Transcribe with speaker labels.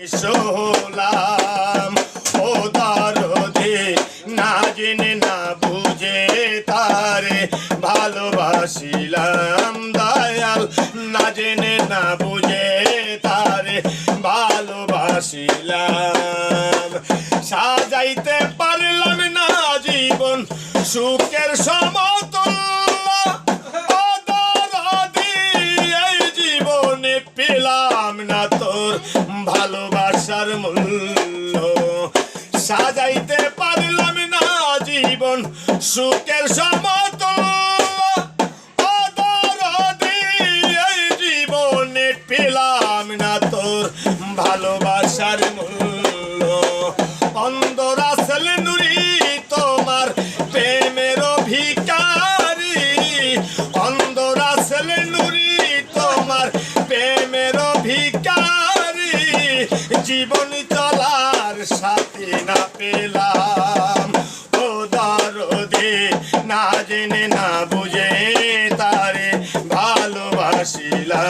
Speaker 1: সোলাম ও দরদে না জেনে না বুঝে তারে ভালোবাসিলাম দয়াল না জেনে না বুঝে তারে ভালোবাসিলাম সাজাইতে পারলাম না জীবন সুখের সমতল পেলাম না তোর ভালোবাসার মূল্য সাজাইতে পারলাম না জীবন সুখের সমতল জীবনে পেলাম না তোর ভালোবাসার মূল্য অন্ধর আসল নুরি তোমার প্রেমের ভিখারি অন্ধর আসল নুরি তোমার প্রেমের ভিখারি জীবন চলার সাথে না পেলাম ও দরদে না জেনে না বুঝে তারে ভালোবাসিলাম